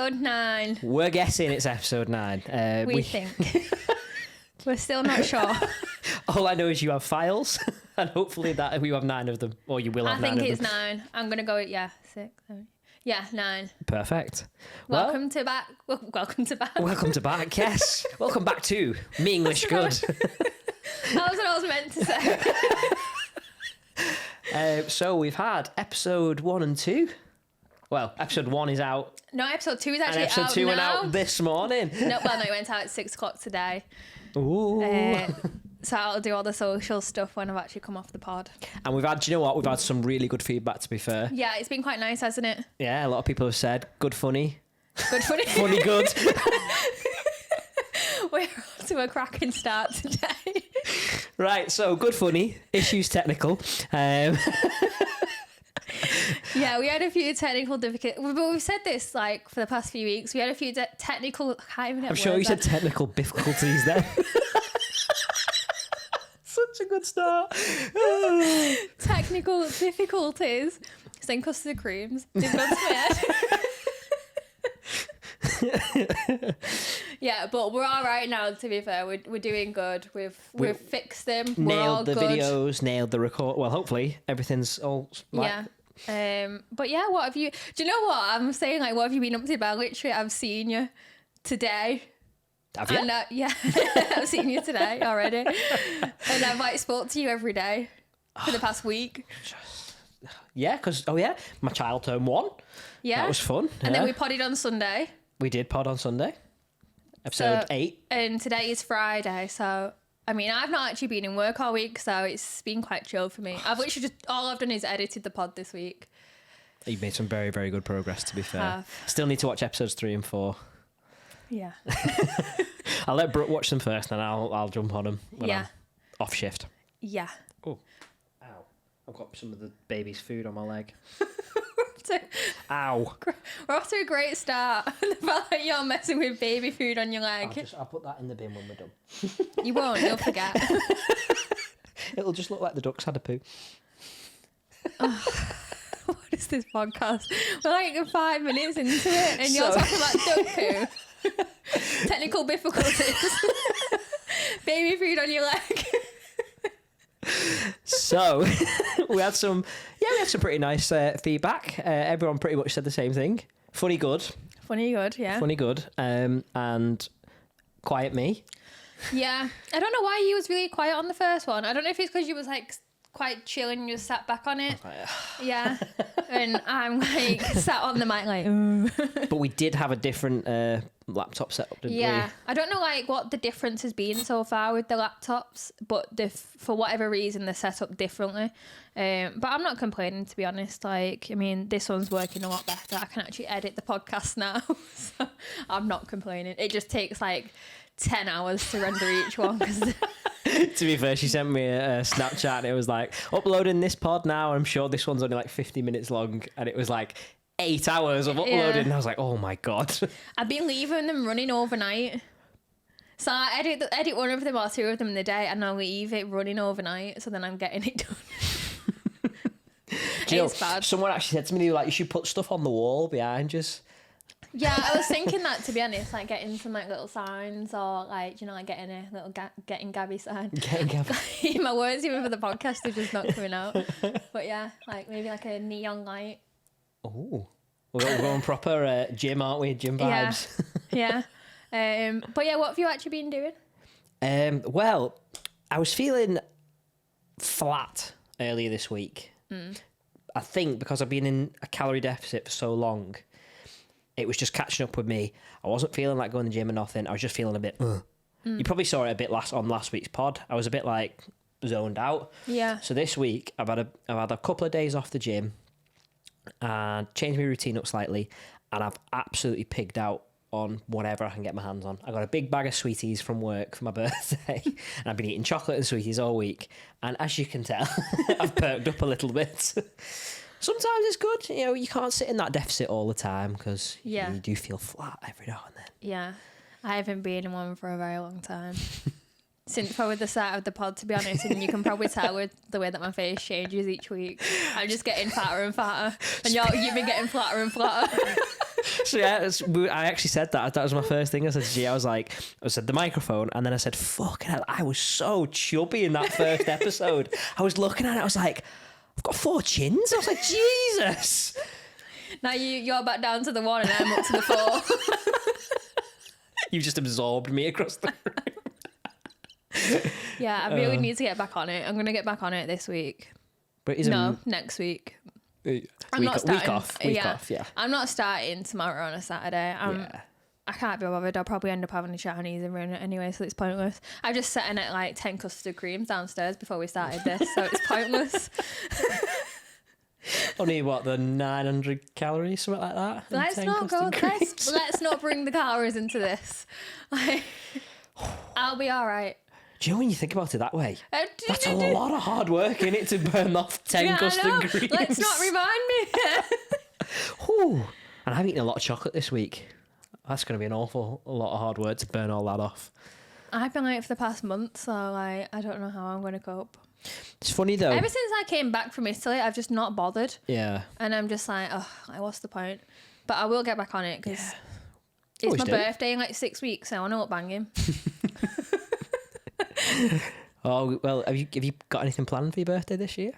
episode 9. We're guessing it's episode 9. We think. We're still not sure. All I know is you have files, and hopefully that we have 9 of them, or you will have 9 of them. I think it's 9. I'm going to go with, 6, 7. Yeah, 9. Perfect. Welcome to back. Welcome to back. Welcome to back, yes. Welcome back to Me English Good. That was what I was meant to say. So we've had episode 1 and 2. Well, episode 1 is out. No, episode 2 is actually and episode out 2 now. went out this morning. No, it went out at 6 o'clock today. Ooh. So I'll do all the social stuff when I've actually come off the pod. And we've had, do you know what? We've had some really good feedback, to be fair. Yeah, it's been quite nice, hasn't it? Yeah, a lot of people have said, good funny. Good funny. Funny good. We're off to a cracking start today. Right, so good funny, issues technical. Yeah, we had a few technical difficulties. But we've said this like for the past few weeks. We had a few technical... I'm sure you said technical difficulties then. Such a good start. Technical difficulties. Sink us to the creams. Didn't go to my head. Yeah, but we're all right now, to be fair. We're doing good. We've fixed them. We're all nailed the good. videos, nailed the record. Well, hopefully everything's all like... Yeah. But yeah, what have you... Do you know what? I'm saying, like, what have you been up to? But literally, I've seen you today. Have you? And, yeah, I've seen you today already. And I've, like, spoke to you every day for the past week. Yeah, because, my child turned 1. Yeah. That was fun. And then we podded on Sunday. We did pod on Sunday. Episode 8. And today is Friday, so... I mean, I've not actually been in work all week, so it's been quite chill for me. I've literally just... All I've done is edited the pod this week. You've made some very, very good progress, to be fair. Still need to watch episodes 3 and 4. Yeah. I'll let Brooke watch them first, and I'll jump on them when I'm off shift. Yeah. Oh. Ow. I've got some of the baby's food on my leg. Ow. We're off to a great start. The fact that you're messing with baby food on your leg. I'll put that in the bin when we're done. You won't, you'll forget. It'll just look like the ducks had a poo. What is this podcast? We're like 5 minutes into it and you're talking about duck poo. Technical difficulties. Baby food on your leg. So we had some pretty nice feedback. Everyone pretty much said the same thing. Funny good, yeah. Funny good, and quiet me. Yeah, I don't know why you was really quiet on the first one. I don't know if it's because you was like quite chill and you sat back on it. Yeah, and I'm like sat on the mic like. But we did have a different laptop setup, didn't we? Yeah, I don't know like what the difference has been so far with the laptops, but for whatever reason they're set up differently. But I'm not complaining, to be honest. Like, I mean, this one's working a lot better. I can actually edit the podcast now, so I'm not complaining. It just takes like 10 hours to render each one. To be fair, she sent me a Snapchat and it was like, uploading this pod now. I'm sure this one's only like 50 minutes long, and it was like 8 hours of uploading. And I was like, oh my God. I've been leaving them running overnight. So I edit one of them or 2 of them in the day, and I'll leave it running overnight, so then I'm getting it done. Do you know, bad. Someone actually said to me, they were like, you should put stuff on the wall behind you. Yeah, I was thinking that, to be honest, like getting some like little signs, or like, you know, like getting a little Getting Gabby sign. Getting Gabby. My words even for the podcast are just not coming out. But yeah, like maybe like a neon light. Oh, we're going proper gym, aren't we? Gym vibes. Yeah. But yeah, what have you actually been doing? Well, I was feeling flat earlier this week. I think because I've been in a calorie deficit for so long, it was just catching up with me. I wasn't feeling like going to the gym or nothing. I was just feeling a bit... You probably saw it a bit on last week's pod. I was a bit like zoned out. Yeah. So this week I've had a couple of days off the gym and changed my routine up slightly, and I've absolutely pigged out on whatever I can get my hands on. I got a big bag of sweeties from work for my birthday, and I've been eating chocolate and sweeties all week. And as you can tell, I've perked up a little bit. Sometimes it's good, you know. You can't sit in that deficit all the time because you do feel flat every now and then. Yeah, I haven't been in one for a very long time. Since probably the start of the pod, to be honest, and you can probably tell with the way that my face changes each week. I'm just getting fatter and fatter, and you've been getting flatter and flatter. So yeah, I actually said that. That was my first thing I said to G. I said the microphone, and then I said, fucking hell, I was so chubby in that first episode. I was looking at it, I was like, I've got 4 chins. I was like, Jesus. Now you're back down to the 1 and I'm up to the 4. You've just absorbed me across the room. Yeah, I really need to get back on it. I'm going to get back on it this week. But next week. Week off. Yeah. I'm not starting tomorrow on a Saturday. I can't be bothered. I'll probably end up having a Chinese and ruin it anyway, so it's pointless. I've just set in at like 10 custard creams downstairs before we started this, so it's pointless. Only the 900 calories, something like that. Let's not bring the calories into this. Like, I'll be all right. Do you know when you think about it that way? That's a lot of hard work in it to burn off 10 custard creams. Let's not remind me. Ooh. And I've eaten a lot of chocolate this week. That's going to be an awful lot of hard work to burn all that off. I've been like for the past month, so like I don't know how I'm going to cope. It's funny though. Ever since I came back from Italy, I've just not bothered. Yeah. And I'm just like, what's the point? But I will get back on it because it's my birthday in like 6 weeks, so I want to look banging. Oh, well, have you got anything planned for your birthday this year?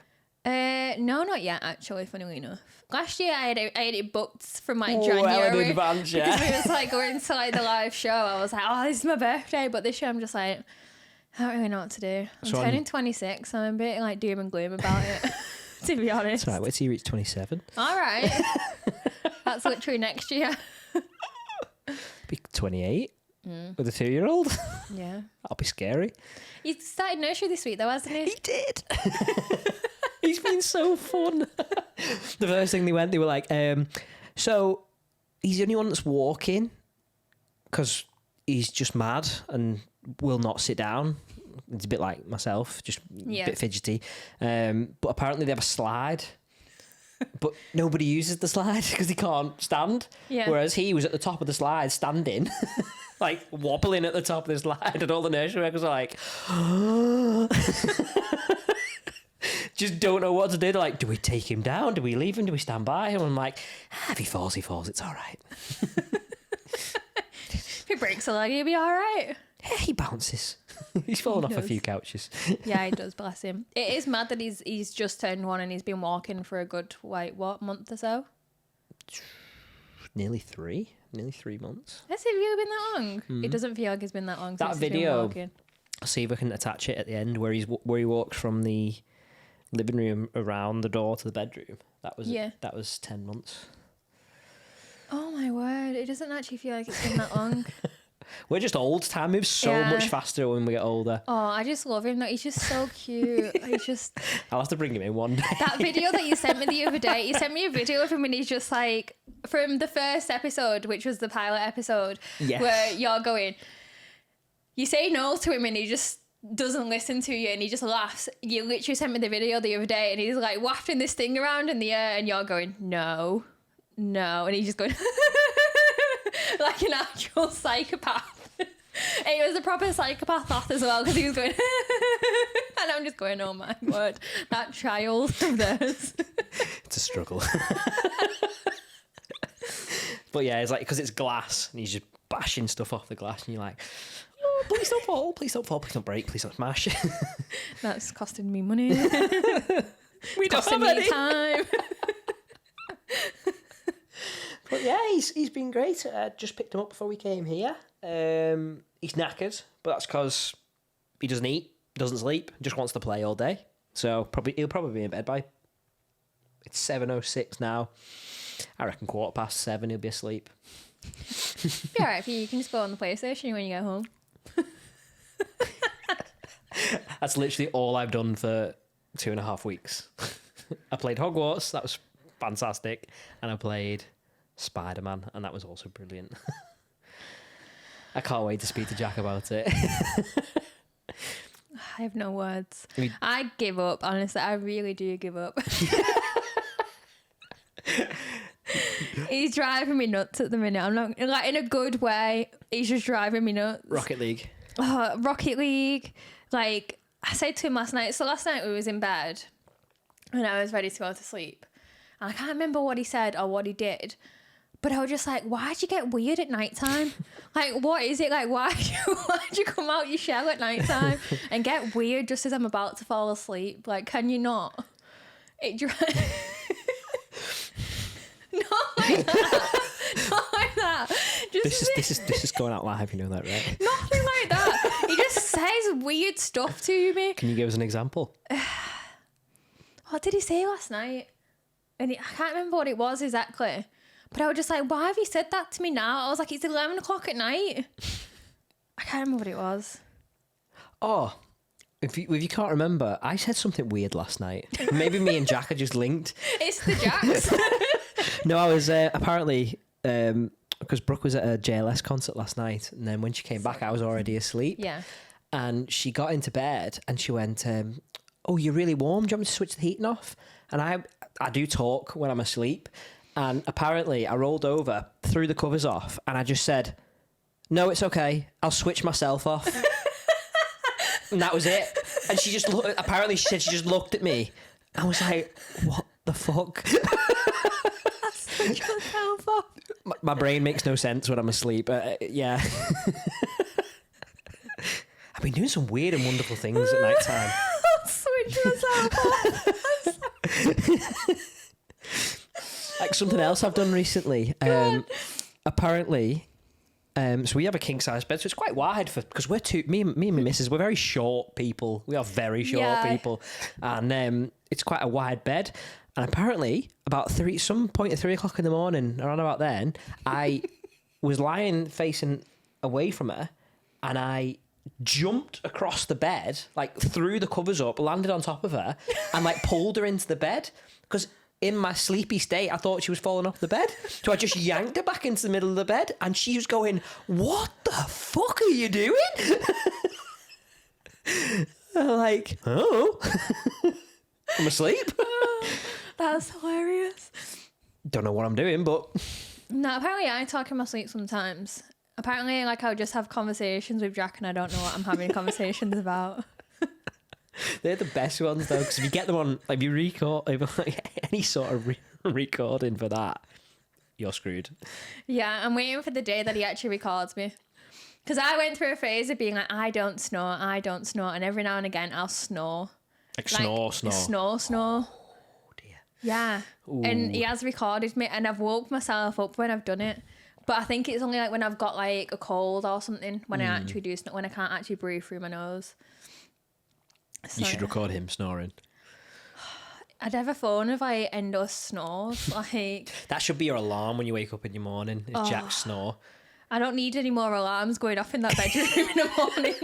No, not yet, actually, funnily enough. Last year, I had it booked from like January. Well in advance, yeah. Because we was like going to like the live show. I was like, this is my birthday. But this year, I'm just like, I don't really know what to do. I'm turning 26, so I'm a bit like doom and gloom about it, to be honest. That's right, wait till you reach 27. All right. That's literally next year. Be 28 with a 2-year-old. Yeah. That'll be scary. He started nursery this week though, hasn't he? He did. He's been so fun. The first thing they were like, so he's the only one that's walking because he's just mad and will not sit down. It's a bit like myself, just a bit fidgety. But apparently they have a slide, but nobody uses the slide because he can't stand. Yeah. Whereas he was at the top of the slide standing, like wobbling at the top of the slide, and all the nursery workers are like, just don't know what to do. They're like, do we take him down? Do we leave him? Do we stand by him? I'm like, if he falls, it's all right. If he breaks a leg, he'll be all right. Yeah, he bounces. He's fallen off a few couches. Yeah, he does, bless him. It is mad that he's just turned 1 and he's been walking for a good, month or so? Nearly 3 months. Has it really been that long? It doesn't feel like it's been that long since he's been walking. I'll see if I can attach it at the end where he walked from the living room around the door to the bedroom. That was 10 months. Oh my word, it doesn't actually feel like it's been that long. We're just old. Time moves so much faster when we get older. Oh, I just love him. He's just so cute. I'll have to bring him in one day. That video that you sent me the other day, you sent me a video of him and he's just like, from the first episode, which was the pilot episode, where you're going, you say no to him and he just doesn't listen to you and he just laughs. You literally sent me the video the other day and he's like wafting this thing around in the air and you're going, no, and he's just going like an actual psychopath. And he was a proper psychopath laugh as well because he was going and I'm just going, oh my word, that child of theirs. It's a struggle. But yeah, it's like, because it's glass and he's just bashing stuff off the glass and you're like, oh, please don't fall, please don't break, please don't smash. That's costing me money. We don't have any time. But yeah, he's been great. Just picked him up before we came here. He's knackered, but that's because he doesn't eat, doesn't sleep, just wants to play all day. So he'll probably be in bed by, it's 7:06 now. I reckon 7:15 he'll be asleep. Be alright for you. You can just go on the PlayStation when you get home. That's literally all I've done for 2.5 weeks. I played Hogwarts, that was fantastic, and I played Spider-Man, and that was also brilliant. I can't wait to speak to Jack about it. I have no words. I give up, honestly. I really do give up. He's driving me nuts at the minute. I'm not, like, in a good way. He's just driving me nuts. Rocket League. Oh, Rocket League. Like, I said to him last night. So last night we was in bed and I was ready to go to sleep. And I can't remember what he said or what he did. But I was just like, why'd you get weird at nighttime? Like, what is it? Like, why'd you come out your shell at nighttime and get weird just as I'm about to fall asleep? Like, can you not? It not like that. Not like that. This is going out live, you know that, right? Nothing like that. He just says weird stuff to me. Can you give us an example? What did he say last night? And I can't remember what it was exactly. But I was just like, why have you said that to me now? I was like, it's 11 o'clock at night. I can't remember what it was. Oh, if you can't remember, I said something weird last night. Maybe me and Jack are just linked. It's the Jacks. No, I was apparently... because Brooke was at a JLS concert last night, and then when she came back, I was already asleep. Yeah. And she got into bed, and she went, "Oh, you're really warm. Do you want me to switch the heating off?" And I do talk when I'm asleep, and apparently I rolled over, threw the covers off, and I just said, "No, it's okay. I'll switch myself off." And that was it. And she just looked. Apparently, she said she just looked at me. I was like, "What the fuck?" Switch yourself off. My brain makes no sense when I'm asleep. Yeah. I've been doing some weird and wonderful things at night time. Switch yourself off. Like something else I've done recently. Apparently, so we have a king size bed, so it's quite wide because we're me and my missus, we're very short people. We are very short people, and it's quite a wide bed. And apparently, about some point at 3 o'clock in the morning, around about then, I was lying facing away from her, and I jumped across the bed, like threw the covers up, landed on top of her, and like pulled her into the bed because in my sleepy state, I thought she was falling off the bed. So I just yanked her back into the middle of the bed, and she was going, "What the fuck are you doing?" I'm like, "Oh, I'm asleep." That's hilarious. Don't know what I'm doing, but... No, apparently I talk in my sleep sometimes. Apparently, like, I'll just have conversations with Jack and I don't know what I'm having conversations about. They're the best ones, though, because if you get them on... Like, if you record... any sort of recording for that, you're screwed. Yeah, I'm waiting for the day that he actually records me. Because I went through a phase of being like, I don't snore, and every now and again I'll snore. Like snore. Snore. Yeah. Ooh. And he has recorded me and I've woke myself up when I've done it. But I think it's only like when I've got like a cold or something, when I actually do when I can't actually breathe through my nose. So, you should record him snoring. I'd have a phone if I endless snores. Like that should be your alarm when you wake up in the morning, is Jack's snore. I don't need any more alarms going off in that bedroom in the morning.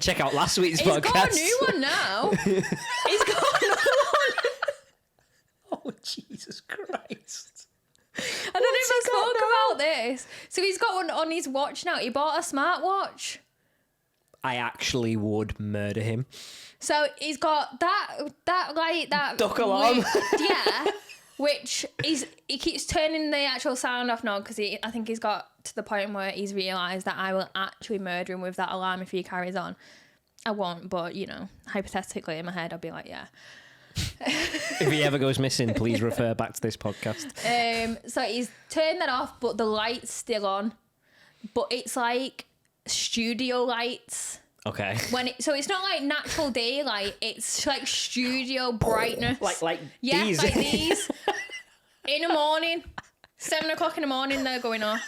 Check out last week's podcast. He's got a new one now. He's got another one. Oh, Jesus Christ. I don't know if I spoke about this. So he's got one on his watch now. He bought a smartwatch. I actually would murder him. So he's got that duck alarm. Which he keeps turning the actual sound off now because I think he's got to the point where he's realised that I will actually murder him with that alarm if he carries on. I won't, but you know, hypothetically in my head I'll be like, yeah. If he ever goes missing, please refer back to this podcast. So he's turned that off, but the light's still on. But it's like studio lights. Okay. So it's not like natural daylight, it's like studio brightness. Like yeah, these. like these. In the morning, 7 o'clock in the morning, they're going off.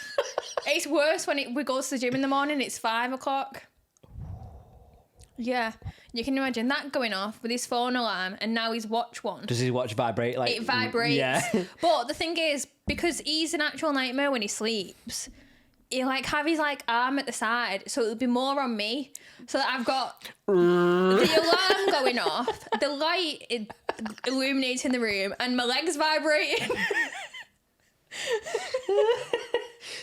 It's worse when we go to the gym in the morning, it's 5 o'clock. Yeah, you can imagine that going off with his phone alarm and now his watch one. Does his watch vibrate? Like it vibrates. Yeah. But the thing is, because he's an actual nightmare when he sleeps, he'll like have his like arm at the side, so it'll be more on me. So that I've got the alarm going off, the light illuminating the room, and my legs vibrating.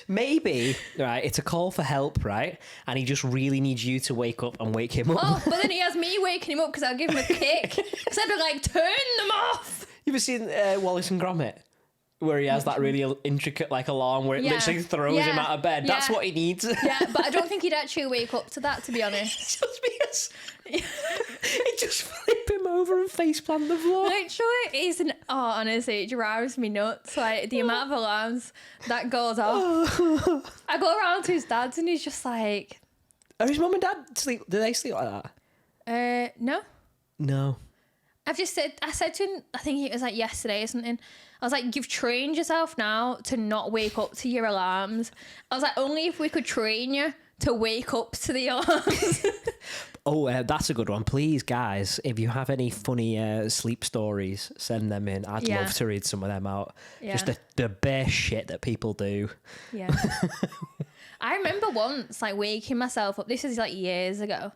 Maybe, right, it's a call for help, right? And he just really needs you to wake up and wake him up. Oh, but then he has me waking him up because I'll give him a kick. Because I'd be like, turn them off. You ever seen Wallace and Gromit? Where he has that really intricate like alarm where it literally throws him out of bed. That's what he needs. Yeah, but I don't think he'd actually wake up to that, to be honest. Just because It just flip him over and faceplant the floor. Literally, honestly, it drives me nuts. Like, the amount of alarms that goes off. I go around to his dad's and he's just like... Are his mum and dad sleep? Do they sleep like that? No. No. I said to him, I think it was like yesterday or something, I was like, you've trained yourself now to not wake up to your alarms. I was like, only if we could train you to wake up to the alarms. That's a good one. Please, guys, if you have any funny sleep stories, send them in. I'd love to read some of them out. Yeah. Just the bare shit that people do. Yeah. I remember once, like, waking myself up. This is like years ago.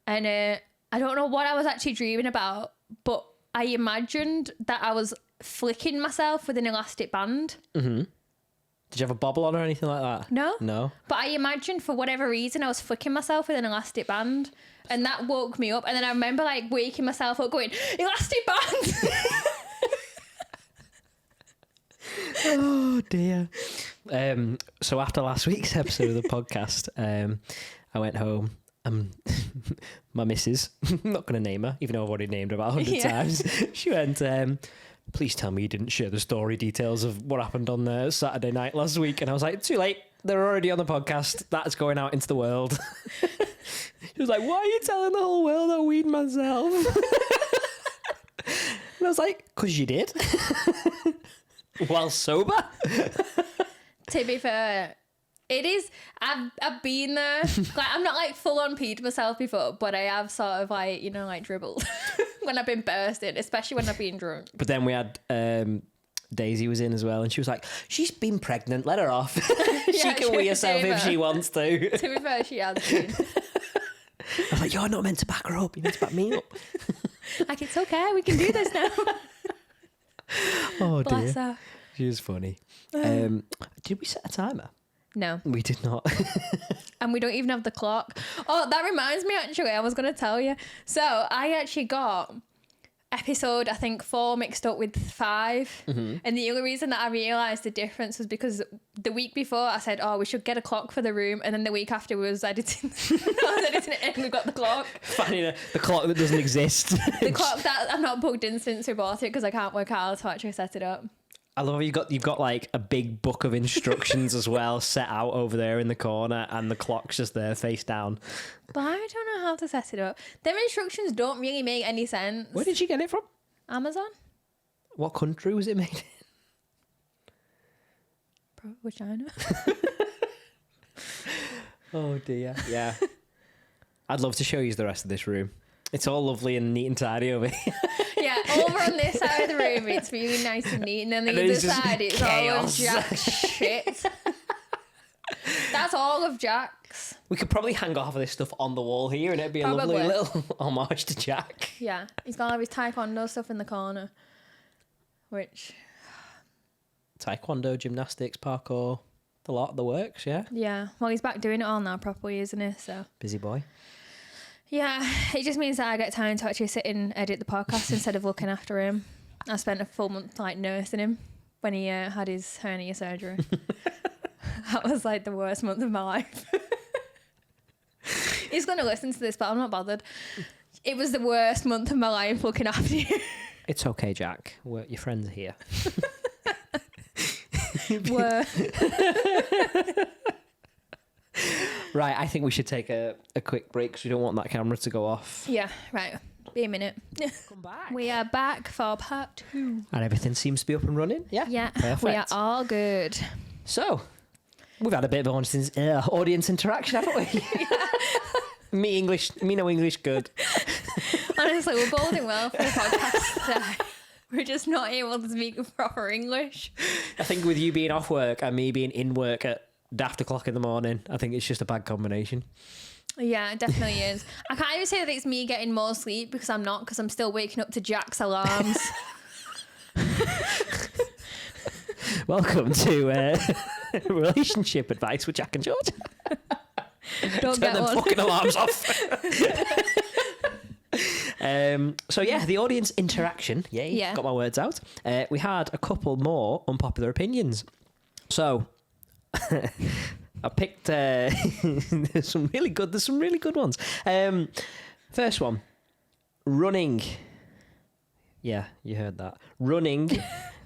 And I don't know what I was actually dreaming about, but I imagined that I was flicking myself with an elastic band. Mm-hmm. Did you have a bobble on or anything like that? No. But I imagined for whatever reason I was flicking myself with an elastic band, and that woke me up. And then I remember like waking myself up going, elastic band! Oh dear. So after last week's episode of the podcast, I went home. My missus, I'm not going to name her, even though I've already named her about 100 times. She went, please tell me you didn't share the story details of what happened on Saturday night last week. And I was like, too late. They're already on the podcast. That's going out into the world. She was like, why are you telling the whole world I weed myself? And I was like, because you did. While sober. To be fair, it is. I've been there. Like, I'm not like full on peed myself before, but I have sort of like, you know, like dribbled when I've been bursting, especially when I've been drunk. But then we had Daisy was in as well, and she was like, she's been pregnant, let her off. She can wee herself if she wants to. To be fair, she has been. I was like, you're not meant to back her up, you need to back me up. Like, it's okay, we can do this now. Oh dear. Bless her. She was funny. Did we set a timer? No. We did not. And we don't even have the clock. Oh, that reminds me, actually, I was going to tell you. So I actually got episode, I think, 4 mixed up with 5. Mm-hmm. And the only reason that I realised the difference was because the week before I said, oh, we should get a clock for the room. And then the week after we was editing. I was editing it and we got the clock. Funny, the clock that doesn't exist. The clock that I've not plugged in since we bought it because I can't work out how to actually set it up. I love you've got like a big book of instructions as well set out over there in the corner, and the clock's just there face down. But I don't know how to set it up. Them instructions don't really make any sense. Where did you get it from? Amazon. What country was it made in? Probably China. Oh dear. Yeah. I'd love to show you the rest of this room. It's all lovely and neat and tidy over here. Yeah, over on this side of the room, it's really nice and neat. And then the other side, it's all of Jack's shit. That's all of Jack's. We could probably hang off of this stuff on the wall here and it'd be a lovely little homage to Jack. Yeah, he's got to have his taekwondo stuff in the corner. Which... Taekwondo, gymnastics, parkour, the works, yeah? Yeah, well, he's back doing it all now properly, isn't he? So busy boy. Yeah, it just means that I get time to actually sit and edit the podcast instead of looking after him. I spent a full month like nursing him when he had his hernia surgery. That was like the worst month of my life. He's going to listen to this, but I'm not bothered. It was the worst month of my life looking after you. It's okay, Jack. Your friends are here. Right, I think we should take a quick break because we don't want that camera to go off. Yeah, right. Be a minute. Come back. We are back for part 2. And everything seems to be up and running. Yeah. Yeah. Perfect. We are all good. So, we've had a bit of audience interaction, haven't we? Me no English good. Honestly, we're bowling well for the podcast today. We're just not able to speak proper English. I think with you being off work and me being in work at daft o'clock in the morning, I think it's just a bad combination. Yeah, it definitely is. I can't even say that it's me getting more sleep because I'm not, because I'm still waking up to Jack's alarms. Welcome to relationship advice with Jack and George. Don't Turn get them one. fucking alarms off. So yeah, the audience interaction. Yay, yeah. Got my words out. We had a couple more unpopular opinions. So I picked there's some really good ones. First one. Running. Yeah, you heard that. Running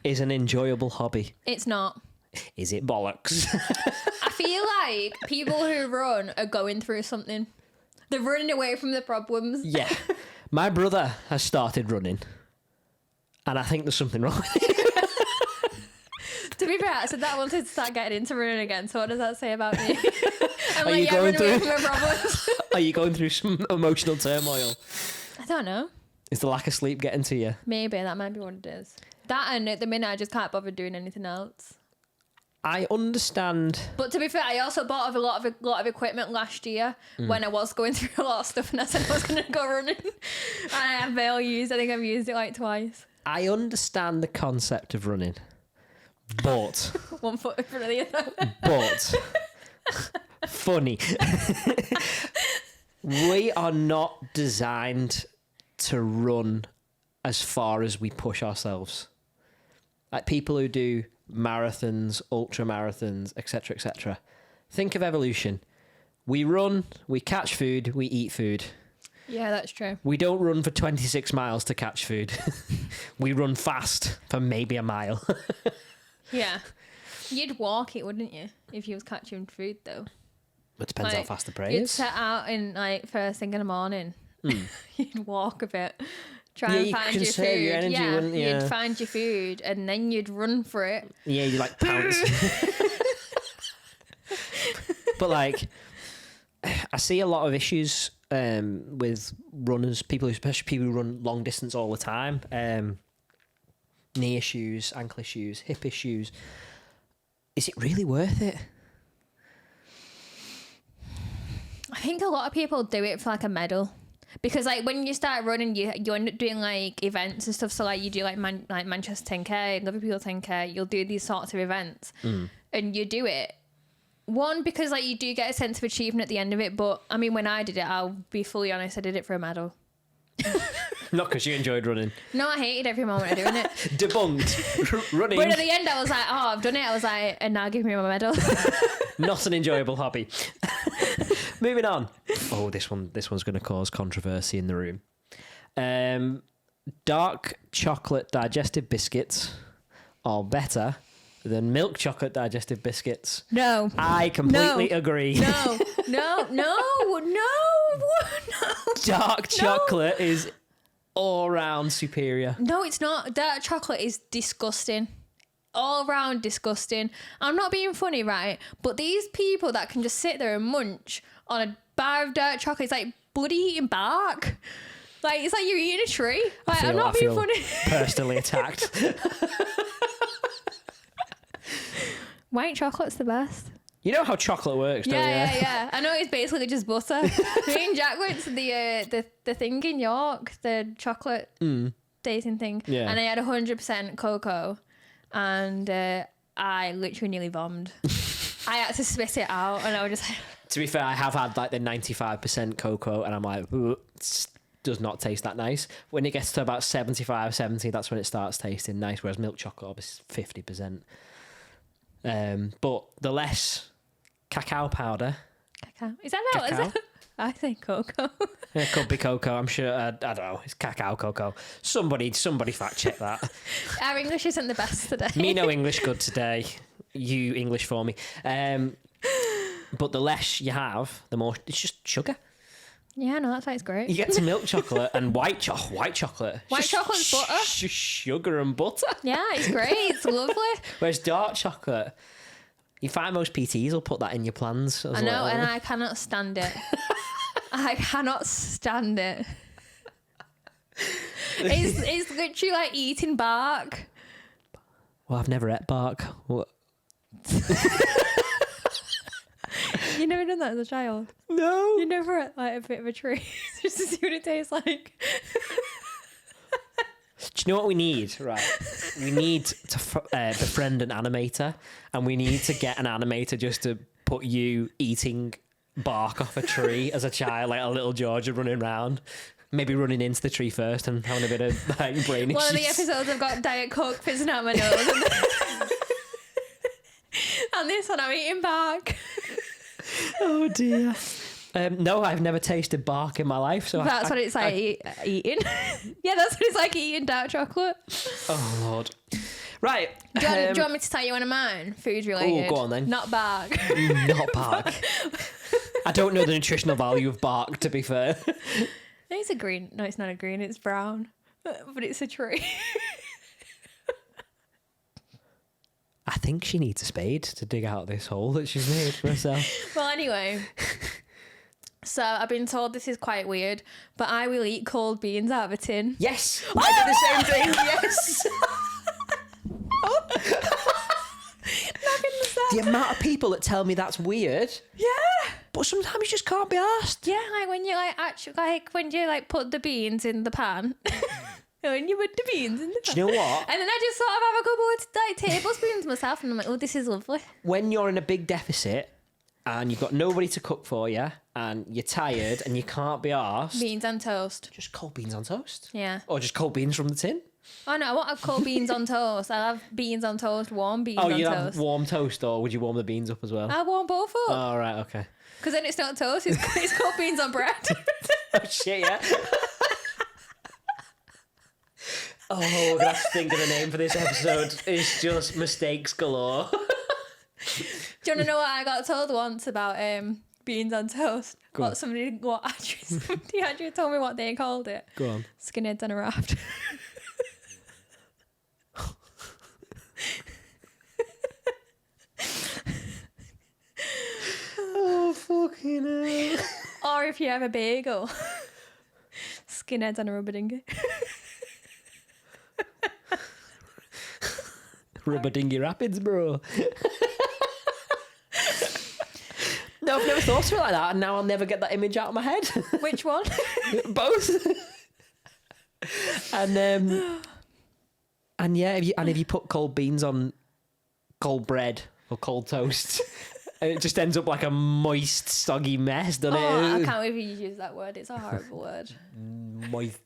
is an enjoyable hobby. It's not. Is it bollocks? I feel like people who run are going through something. They're running away from the problems. Yeah. My brother has started running. And I think there's something wrong with it. To be fair, I said that I wanted to start getting into running again. So what does that say about me? I'm Are like, you yeah, going run away through- from the problems. Are you going through some emotional turmoil? I don't know. Is the lack of sleep getting to you? Maybe that might be what it is. That, and at the minute I just can't bother doing anything else. I understand. But to be fair, I also bought a lot of equipment last year when I was going through a lot of stuff, and I said I was going to go running. And I have barely used. I think I've used it like twice. I understand the concept of running, but 1 foot in front of the other. but funny. We are not designed to run as far as we push ourselves. Like people who do marathons, ultra marathons, etc., etc. Think of evolution. We run, we catch food, we eat food. Yeah, that's true. We don't run for 26 miles to catch food. We run fast for maybe a mile. Yeah. You'd walk it, wouldn't you, if you was catching food, though? It depends how Like, fast the prey You'd is. set out in, like, first thing in the morning. You'd walk a bit. Try Yeah, and you find your conserve food. your energy, wouldn't you? You'd find your food, and then you'd run for it. Yeah, you like pounce. But like, I see a lot of issues with runners, especially people who run long distance all the time. Knee issues, ankle issues, hip issues. Is it really worth it? I think a lot of people do it for like a medal. Because like when you start running, you end up doing like events and stuff. So like you do like Manchester 10k, Liverpool 10k. You'll do these sorts of events, and you do it. One, because like you do get a sense of achievement at the end of it. But I mean, when I did it, I'll be fully honest, I did it for a medal. Not because you enjoyed running. No, I hated every moment of doing it. Debunked. Running. But at the end, I was like, oh, I've done it. I was like, and now give me my medal. Not an enjoyable hobby. Moving on. Oh, this one's going to cause controversy in the room. Dark chocolate digestive biscuits are better than milk chocolate digestive biscuits. No. I completely agree. No. Dark chocolate is all round superior. No, it's not. Dark chocolate is disgusting. All round disgusting. I'm not being funny, right? But these people that can just sit there and munch on a bar of dark chocolate, it's like bloody eating bark. Like, it's like you're eating a tree. Like, I'm not being funny. Personally attacked. White chocolate's the best. You know how chocolate works, don't you? Yeah. I know it's basically just butter. Me and Jack went to the thing in York, the chocolate tasting thing. Yeah. And I had 100% cocoa. And I literally nearly vommed. I had to spit it out, and I was just like... To be fair, I have had like the 95% cocoa, and I'm like, ooh, it does not taste that nice. When it gets to about 75, 70, that's when it starts tasting nice, whereas milk chocolate is 50%. But the less cacao powder... Cacao. Is that right? Cacao? Is that... I think cocoa. It could be cocoa, I'm sure. I don't know. It's cacao cocoa. Somebody fact check that. Our English isn't the best today. Me no English good today. You English for me. But the less you have, the more it's just sugar. Yeah, no, that's why it's great. You get to milk chocolate and white chocolate. White chocolate's butter. Sugar and butter. Yeah, it's great. It's lovely. Whereas dark chocolate, you find most PTs will put that in your plans. I know, and I cannot stand it. I cannot stand it. It's literally like eating bark. Well, I've never ate bark. What? You never done that as a child? No. You never ate like a bit of a tree just to see what it tastes like? Do you know what we need? Right. We need to befriend an animator, and we need to get an animator just to put you eating bark off a tree as a child, like a little Georgia running around. Maybe running into the tree first and having a bit of like brain issues. One of the episodes I've got Diet Coke fizzing out my nose. And this one I'm eating bark. Oh dear. No, I've never tasted bark in my life, so That's what it's like eating. Yeah, that's what it's like eating dark chocolate. Oh Lord! Right. Do you want me to tell you one of mine? Food related. Oh, go on then. Not bark. Not bark. I don't know the nutritional value of bark, to be fair. It's a green. No, it's not a green. It's brown, but it's a tree. I think she needs a spade to dig out this hole that she's made for herself. Well, anyway. So I've been told this is quite weird, but I will eat cold beans out of a tin. Yes, I did the same thing. Yes. The amount of people that tell me that's weird. Yeah. But sometimes you just can't be asked. Yeah, like when you when you put the beans in the pan. When you put the beans in the pan. Do you know what? And then I just sort of have a couple of tablespoons myself, and I'm like, oh, this is lovely. When you're in a big deficit and you've got nobody to cook for you and you're tired and you can't be asked. Beans on toast. Just cold beans on toast. Yeah. Or just cold beans from the tin. Oh no, I won't have cold beans on toast. I'll have beans on toast, warm beans on toast. Oh, you have warm toast, or would you warm the beans up as well? I'll warm both up. Oh, right, okay. Because then it's not toast, it's cold beans on bread. Oh, shit, yeah. Oh, we're going to have to think of a name for this episode. It's just mistakes galore. Do you want to know what I got told once about beans on toast? Go on. Somebody actually told me what they called it. Go on. Skinheads on a raft. Oh, fucking hell. Or if you have a bagel. Skinheads on a rubber dinghy. Rubber dinghy rapids, bro. No, I've never thought of it like that, and now I'll never get that image out of my head. Which one? Both. And yeah, if you put cold beans on cold bread or cold toast, and it just ends up like a moist, soggy mess, doesn't it? I can't believe you use that word. It's a horrible word. Moist.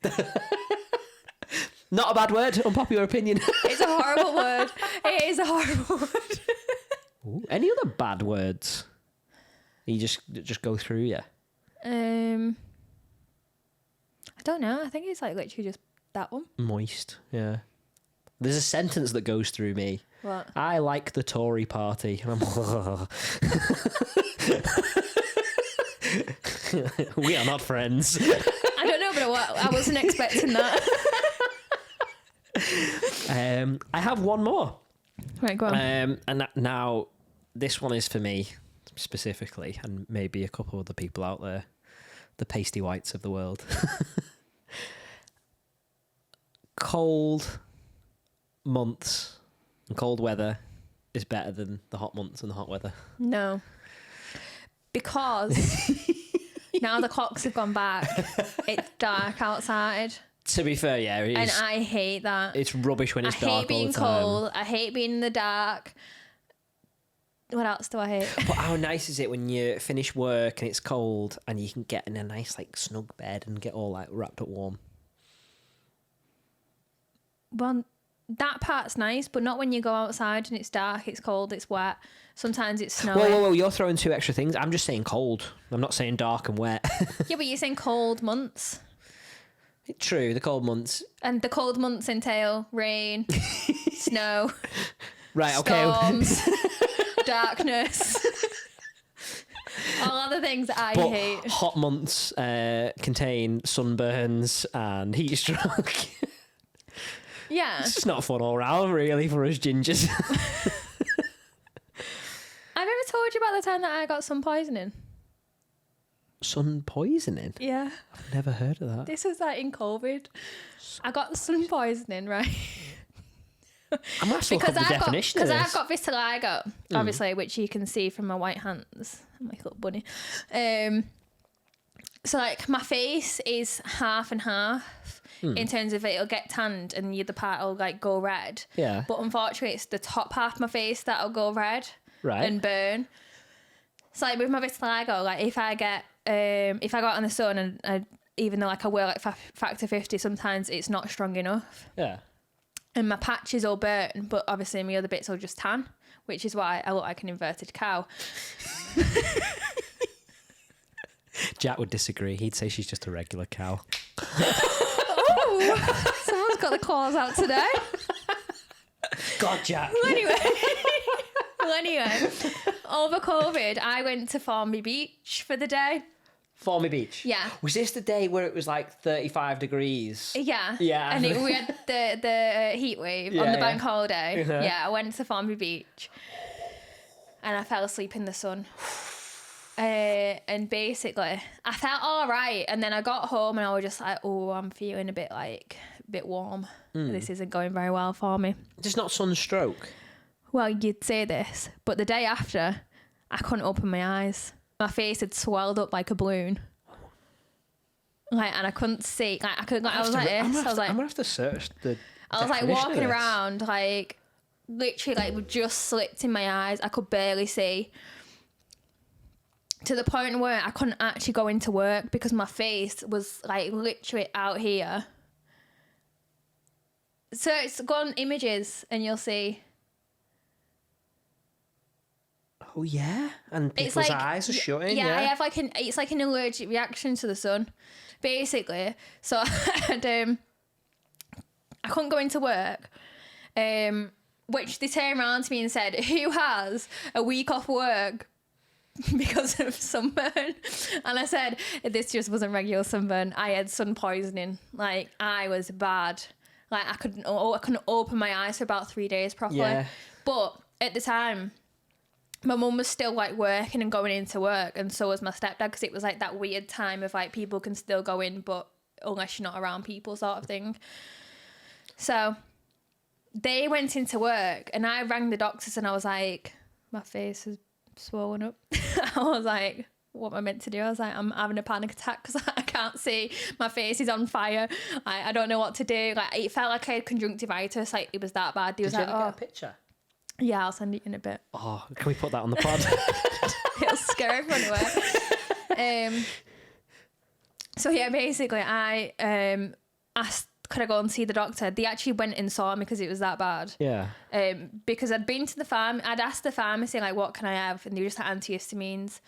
Not a bad word, unpopular opinion. It's a horrible word. It is a horrible word. Ooh, any other bad words? You just go through, yeah. I don't know. I think it's like literally just that one. Moist, yeah. There's a sentence that goes through me. What? I like the Tory party. And I'm we are not friends. I don't know, but I wasn't expecting that. I have one more. Right, go on. And now this one is for me specifically, and maybe a couple of the people out there, the pasty whites of the world. Cold months and cold weather is better than the hot months and the hot weather. No. Because now the clocks have gone back, it's dark outside. To be fair, yeah, it is. And I hate that. It's rubbish when it's dark all the time. I hate being cold. I hate being in the dark. What else do I hate? But how nice is it when you finish work and it's cold and you can get in a nice like snug bed and get all like wrapped up warm? Well, that part's nice, but not when you go outside and it's dark, it's cold, it's wet. Sometimes it's snowing. Whoa, you're throwing two extra things. I'm just saying cold. I'm not saying dark and wet. Yeah, but you're saying cold months. True, the cold months. And the cold months entail rain, snow, right, storms, darkness. All other things that I hate. Hot months contain sunburns and heat stroke. Yeah. It's just not fun all round, really, for us gingers. I've ever told you about the time that I got sun poisoning. Sun poisoning? Yeah. I've never heard of that. This was like in COVID. I got sun poisoning, right? I'm going to look up the definition of this. Because I've got vitiligo, obviously, which you can see from my white hands. I'm like a little bunny. So like my face is half and half in terms of it'll get tanned and the other part will like go red. Yeah. But unfortunately it's the top half of my face that'll go red and burn. So like with my vitiligo, like if I go out in the sun and even though like I wear like factor 50, sometimes it's not strong enough. Yeah. And my patches all burn, but obviously my other bits will just tan, which is why I look like an inverted cow. Jack would disagree. He'd say she's just a regular cow. Oh, someone's got the claws out today. God, Jack. Anyway, over COVID, I went to Formby Beach for the day. Formby Beach? Yeah. Was this the day where it was like 35 degrees? Yeah. Yeah. And we had the heat wave on the bank holiday. Uh-huh. Yeah, I went to Formby Beach and I fell asleep in the sun. And basically, I felt all right. And then I got home and I was just like, oh, I'm feeling a bit warm. This isn't going very well for me. Just not sunstroke? Well, you'd say this, but the day after, I couldn't open my eyes. My face had swelled up like a balloon. And I couldn't see. I was like this. I'm gonna have to search the. I was like walking around, like literally, like just slipped in my eyes. I could barely see. To the point where I couldn't actually go into work because my face was like literally out here. So it's go on images and you'll see. Oh yeah, and people's eyes are shutting. Yeah, I have it's like an allergic reaction to the sun, basically. So I couldn't go into work, which they turned around to me and said, "Who has a week off work because of sunburn?" And I said, "This just wasn't regular sunburn. I had sun poisoning. Like I was bad. Like I couldn't open my eyes for about 3 days properly." Yeah. But at the time, my mum was still like working and going into work, and so was my stepdad, because it was like that weird time of like people can still go in, but unless you're not around people sort of thing. So they went into work and I rang the doctors and I was like, my face is swollen up. I was like, what am I meant to do? I was like, I'm having a panic attack because I can't see. My face is on fire. I don't know what to do. Like it felt like I had conjunctivitis. Like it was that bad. Did you ever get a picture? Yeah, I'll send it in a bit. Oh, can we put that on the pod? It'll scare everyone away. So yeah, basically I asked, could I go and see the doctor? They actually went and saw me because it was that bad. Yeah. Because I'd been to I'd asked the pharmacy, like, what can I have? And they were just had antihistamines.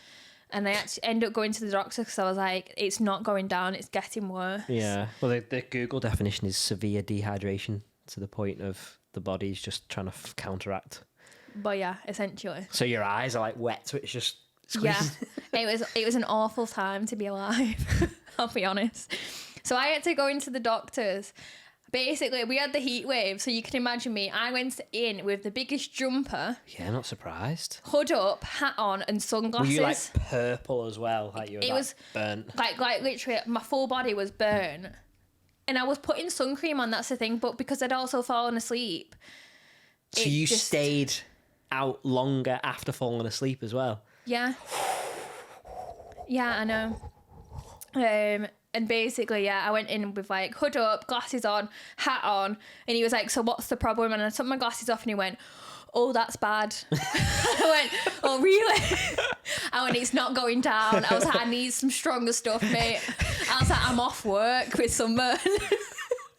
And I actually ended up going to the doctor because I was like, it's not going down, it's getting worse. Yeah. Well, the Google definition is severe dehydration to the point of the body's just trying to counteract. But yeah, essentially. So your eyes are like wet, so it's just squeezing. Yeah. It was an awful time to be alive. I'll be honest. So I had to go into the doctors. Basically, we had the heat wave, so you can imagine me. I went in with the biggest jumper. Yeah, not surprised. Hood up, hat on, and sunglasses. Were you like purple as well? Like you were burnt? Like literally, my full body was burnt. And I was putting sun cream on, that's the thing, but because I'd also fallen asleep. So you stayed out longer after falling asleep as well? Yeah. Yeah, I know. And basically, yeah, I went in with like hood up, glasses on, hat on, and he was like, so what's the problem? And I took my glasses off and he went, oh, that's bad. I went, oh, really? I went, it's not going down. I was like, I need some stronger stuff, mate. I was like, I'm off work with sunburn.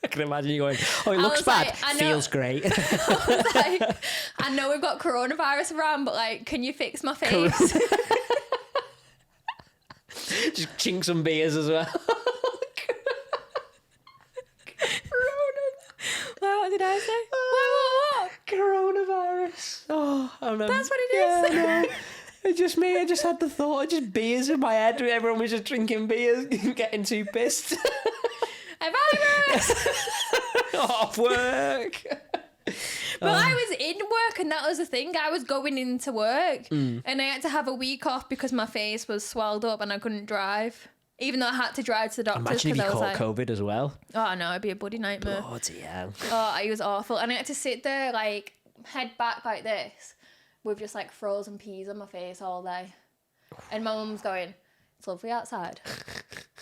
I can imagine you going, oh, it looks bad. Like, feels great. I was like, I know we've got coronavirus around, but like, can you fix my face? Just chink some beers as well. What did I say? What? Coronavirus. Oh, I remember. That's what it is. Yeah, no. It just me. I just had the thought. It just beers in my head. Everyone was just drinking beers, getting too pissed. A virus. Off work. But I was in work, and that was the thing. I was going into work, and I had to have a week off because my face was swelled up and I couldn't drive. Even though I had to drive to the doctors. Imagine if you I was caught like, COVID as well. Oh no, it'd be a bloody nightmare. Bloody hell. Oh, it was awful. And I had to sit there, like, head back like this, with just, like, frozen peas on my face all day. And my mum's going, it's lovely outside.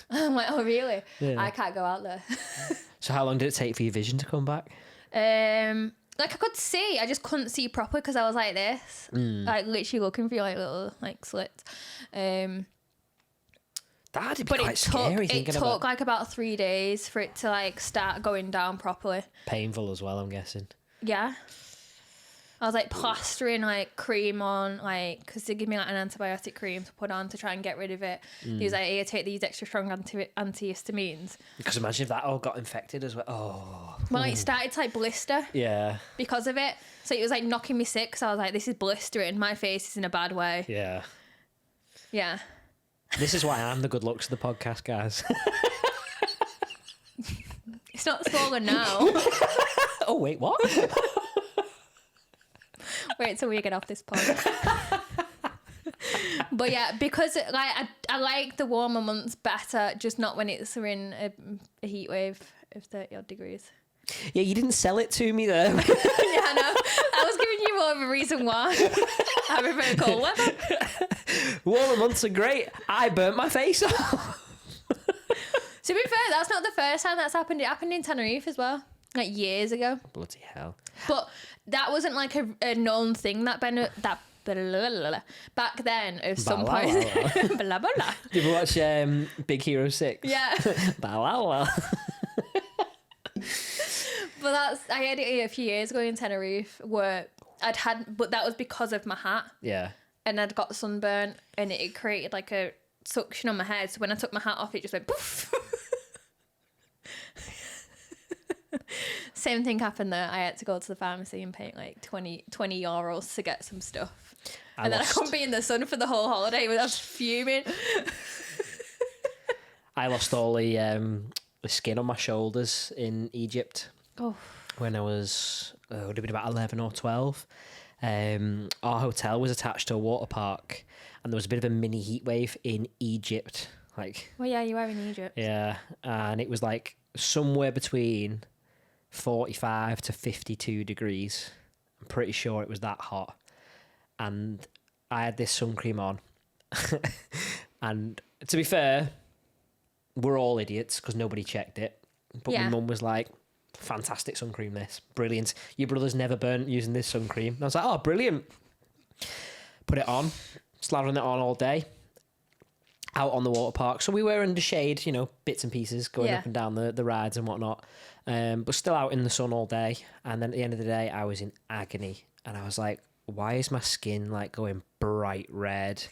I'm like, oh, really? Yeah. I can't go out there. So how long did it take for your vision to come back? Like, I could see, I just couldn't see properly because I was like this. Like, literally looking for, like, little, like, slits. That'd be quite scary thinking about. It took like about 3 days for it to like start going down properly. Painful as well, I'm guessing. Yeah. I was like plastering like cream on, like, because they give me like an antibiotic cream to put on to try and get rid of it. He was like, here, take these extra strong antihistamines. Because imagine if that all got infected as well. Oh. Well, it started to like blister. Yeah. Because of it. So it was like knocking me sick. So I was like, this is blistering. My face is in a bad way. Yeah. Yeah. This is why I'm the good looks of the podcast, guys. It's not swollen now. Oh, wait, what? Wait till we get off this pod. But yeah, because like I like the warmer months better, just not when it's in a heat wave of 30 odd degrees. Yeah, you didn't sell it to me there. Yeah, I know. I was giving you more of a reason why. I prefer cold weather. Warmer months are great. I burnt my face off. To be fair, that's not the first time that's happened. It happened in Tenerife as well, like years ago. Bloody hell. But that wasn't like a known thing back then of some point. Blah, blah, blah. Did you watch Big Hero 6? Yeah. Blah. But I had it a few years ago in Tenerife where but that was because of my hat. Yeah. And I'd got sunburn and it created like a suction on my head. So when I took my hat off, it just went poof. Same thing happened there. I had to go to the pharmacy and pay like 20 euros to get some stuff. And then I couldn't be in the sun for the whole holiday. I was fuming. I lost all the skin on my shoulders in Egypt. Oh. When I was, it would have been about 11 or 12. Our hotel was attached to a water park and there was a bit of a mini heat wave in Egypt. Like, well, yeah, you were in Egypt. Yeah. And it was like somewhere between 45 to 52 degrees. I'm pretty sure it was that hot. And I had this sun cream on. And to be fair, we're all idiots because nobody checked it. But Yeah. my mum was like, fantastic sun cream, this. Brilliant. Your brother's never burnt using this sun cream. And I was like, oh, brilliant. Put it on. Slathering it on all day. Out on the water park. So we were in the shade, you know, bits and pieces, going up and down the rides and whatnot. But still out in the sun all day. And then at the end of the day, I was in agony. And I was like, why is my skin like going bright red?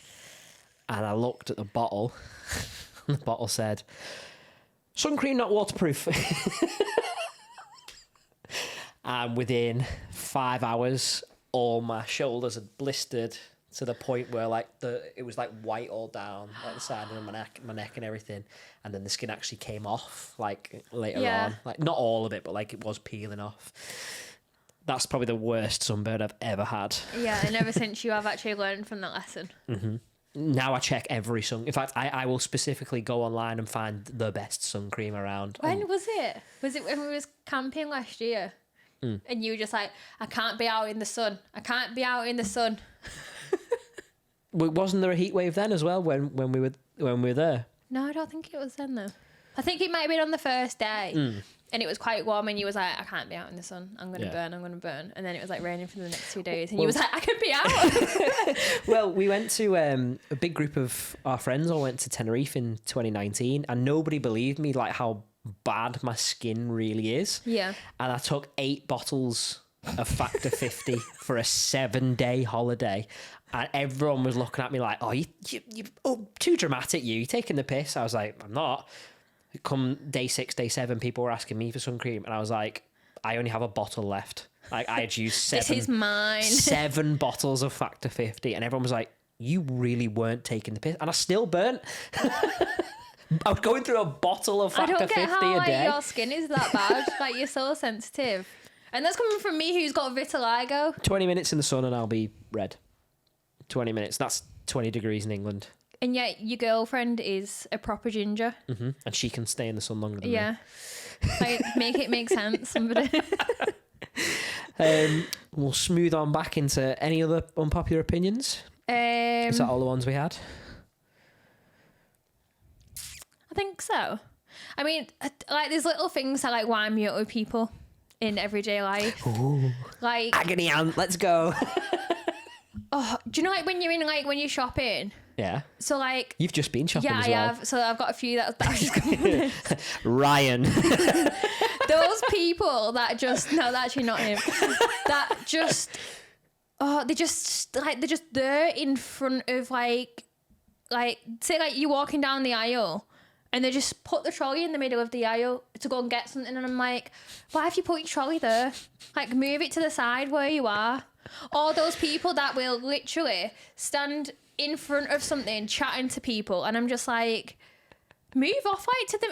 And I looked at the bottle. And the bottle said, sun cream not waterproof. And within 5 hours, all my shoulders had blistered to the point where like it was like white all down like the side of my neck and everything. And then the skin actually came off like later on. Like not all of it, but like it was peeling off. That's probably the worst sunburn I've ever had. Yeah, and ever since you have actually learned from that lesson. Mm-hmm. Now I check every sun. In fact, I will specifically go online and find the best sun cream around. When was it? Was it when we was camping last year? And you were just like, I can't be out in the sun. I can't be out in the sun. Wasn't there a heat wave then as well when we were there? No, I don't think it was then though. I think it might have been on the first day. And it was quite warm and you was like, I can't be out in the sun. I'm going to burn. And then it was like raining for the next 2 days. And you was like, I can be out. Well, we went to a big group of our friends all went to Tenerife in 2019 and nobody believed me like how bad my skin really is. Yeah. And I took 8 bottles of Factor 50 for a 7-day holiday. And everyone was looking at me like, oh, you too dramatic, you're taking the piss. I was like, I'm not. Come day 6, day 7, people were asking me for sun cream. And I was like, I only have a bottle left. Like I had used 7. This is mine. 7 bottles of Factor 50. And everyone was like, you really weren't taking the piss. And I still burnt. I was going through a bottle of Factor 50 a day. I don't get how like, your skin is that bad. Like you're so sensitive. And that's coming from me who's got vitiligo. 20 minutes in the sun and I'll be red. 20 minutes. That's 20 degrees in England. And yet your girlfriend is a proper ginger. Mm-hmm. And she can stay in the sun longer than me. Like, make it make sense. Somebody. We'll smooth on back into any other unpopular opinions. Is that all the ones we had? I think so. I mean, like there's little things that like wind me up with people in everyday life. Ooh. Like agony aunt, let's go. Oh, do you know like when you're shopping? Yeah. So like you've just been shopping as well. Yeah, I have. So I've got a few that I've just come Ryan. Those people that just no, that's actually not him. That just they're just there in front of like say like you're walking down the aisle and they just put the trolley in the middle of the aisle to go and get something, and I'm like, why have you put your trolley there? Like, move it to the side where you are. All those people that will literally stand in front of something chatting to people, and I'm just like, move off like to the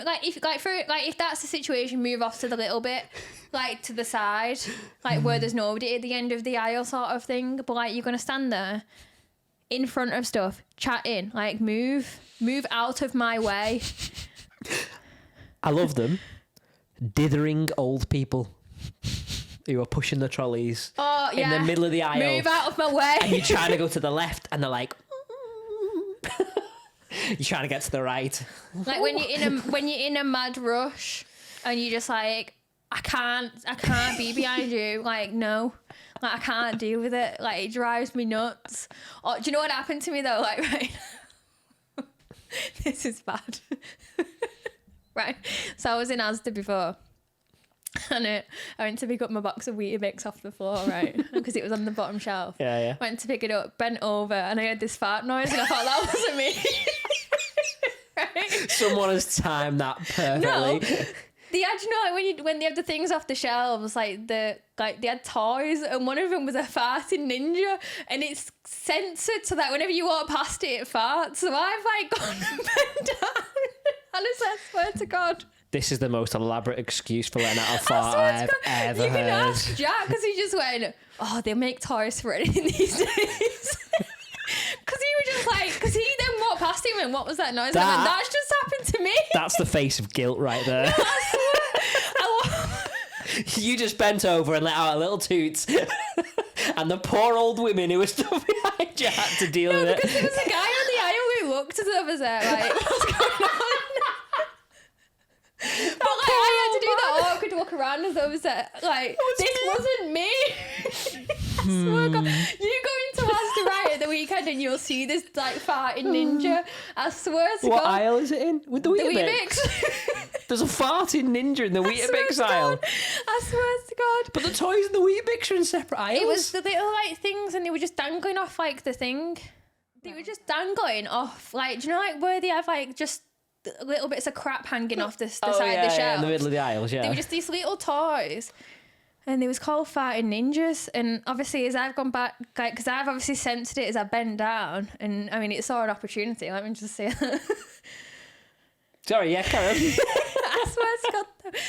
if that's the situation, move off to the little bit like to the side, like where there's nobody at the end of the aisle sort of thing. But like, you're gonna stand there in front of stuff chatting, like move out of my way. I love them dithering old people who are pushing the trolleys in the middle of the aisle. Move out of my way. And you're trying to go to the left and they're like you're trying to get to the right. Like when you're in a mad rush and you're just like, I can't be behind you. Like, no. Like, I can't deal with it. Like, it drives me nuts. Oh, do you know what happened to me though? Like, right. This is bad. Right. So I was in Asda before. And I went to pick up my box of Weetabix off the floor, right? Because it was on the bottom shelf. Yeah. Went to pick it up, bent over, and I heard this fart noise, and I thought that wasn't me. Right? Someone has timed that perfectly. No. They had, you know, like when they have the things off the shelves, like they had toys, and one of them was a farting ninja, and it's censored so that whenever you walk past it, it farts. So I've like gone and bent down. Honestly, I swear to God. This is the most elaborate excuse for letting out a fart I've ever heard. You can ask Jack, because he just went, oh, they make toys for anything these days. Because he was just like, because he then walked past him and what was that noise? And I went, that's just happened to me. That's the face of guilt right there. You just bent over and let out a little toot. And the poor old women who were still behind you had to deal with it. Because there was a guy on the aisle who looked at us there like, what's going on? But like, I had to do that awkward walk around as I was like, this wasn't me. I swear God. You go into Asda right at the weekend and you'll see this like farting ninja. I swear to God. What aisle is it in? With the Weetabix? There's a farting ninja in the Weetabix aisle. I swear to God. But the toys and the Weetabix are in separate aisles. It was the little like things, and they were just dangling off like the thing. They were just dangling off, like, do you know like where they have like just little bits of crap hanging off the side of the shelf in the middle of the aisles. Yeah, they were just these little toys, and they was called farting ninjas. And obviously, as I've gone back, like, because I've obviously sensed it as I bent down, and I mean, it saw an opportunity. Let me just say that. Sorry, yeah, Karen. I swear to God,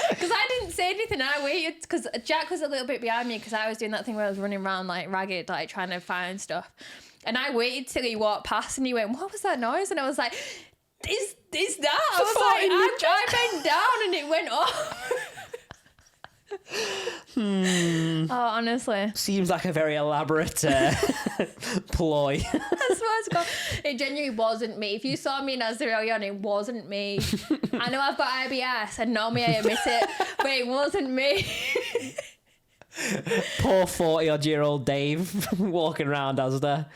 because I didn't say anything. I waited because Jack was a little bit behind me because I was doing that thing where I was running around like ragged, like trying to find stuff. And I waited till he walked past, and he went, "What was that noise?" And I was like, Is that? I was like, I bent down and it went off. Oh, honestly. Seems like a very elaborate ploy. I swear to God, it genuinely wasn't me. If you saw me in Asda early on, it wasn't me. I know I've got IBS, and normally I admit it, but it wasn't me. Poor 40-odd-year-old Dave walking around Asda.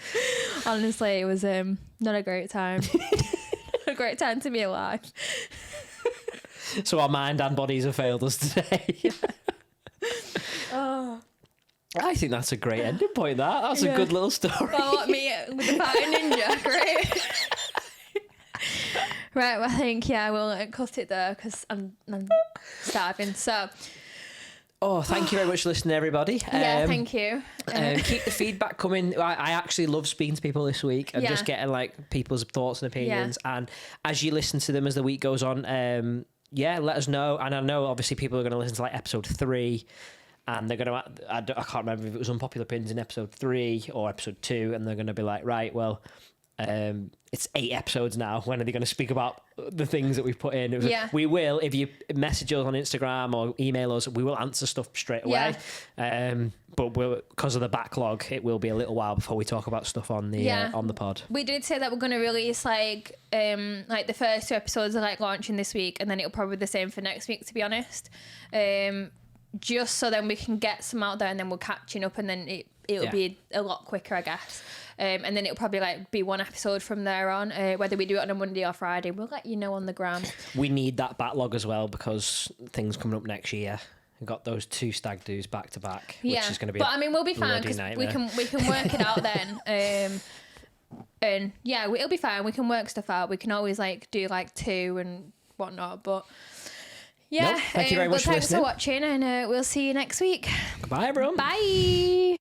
Honestly, it was not a great time. A great time to be alive. So our mind and bodies have failed us today. Oh, I think that's a great ending point. That's a good little story. Well, what, me with the farting ninja, great. Right, well, I think we'll cut it there because I'm starving. So. Oh, thank you very much for listening, everybody. Thank you. Keep the feedback coming. I actually love speaking to people this week and just getting like people's thoughts and opinions. Yeah. And as you listen to them as the week goes on, let us know. And I know obviously people are going to listen to like episode 3, and they're going to, I can't remember if it was unpopular opinions in episode 3 or episode 2, and they're going to be like, right, well, it's 8 episodes now. When are they going to speak about the things that we've put in? We will, if you message us on Instagram or email us, we will answer stuff straight away. But because of the backlog, it will be a little while before we talk about stuff on the pod. We did say that we're going to release like the first 2 episodes are like launching this week, and then it'll probably be the same for next week, to be honest. Just so then we can get some out there, and then we're catching up, and then it'll be a lot quicker, I guess. And then it'll probably like be 1 episode from there on. Whether we do it on a Monday or Friday, we'll let you know on the gram. We need that backlog as well, because things coming up next year. and got those 2 stag do's back to back, Yeah, which is going to be but I mean, we'll be fine bloody because we nightmare. can work it out then. And yeah, it'll be fine. We can work stuff out. We can always like do like 2 and whatnot. But yeah, Nope, thank you very much for thanks listening. for watching, and we'll see you next week. Goodbye, everyone. Bye.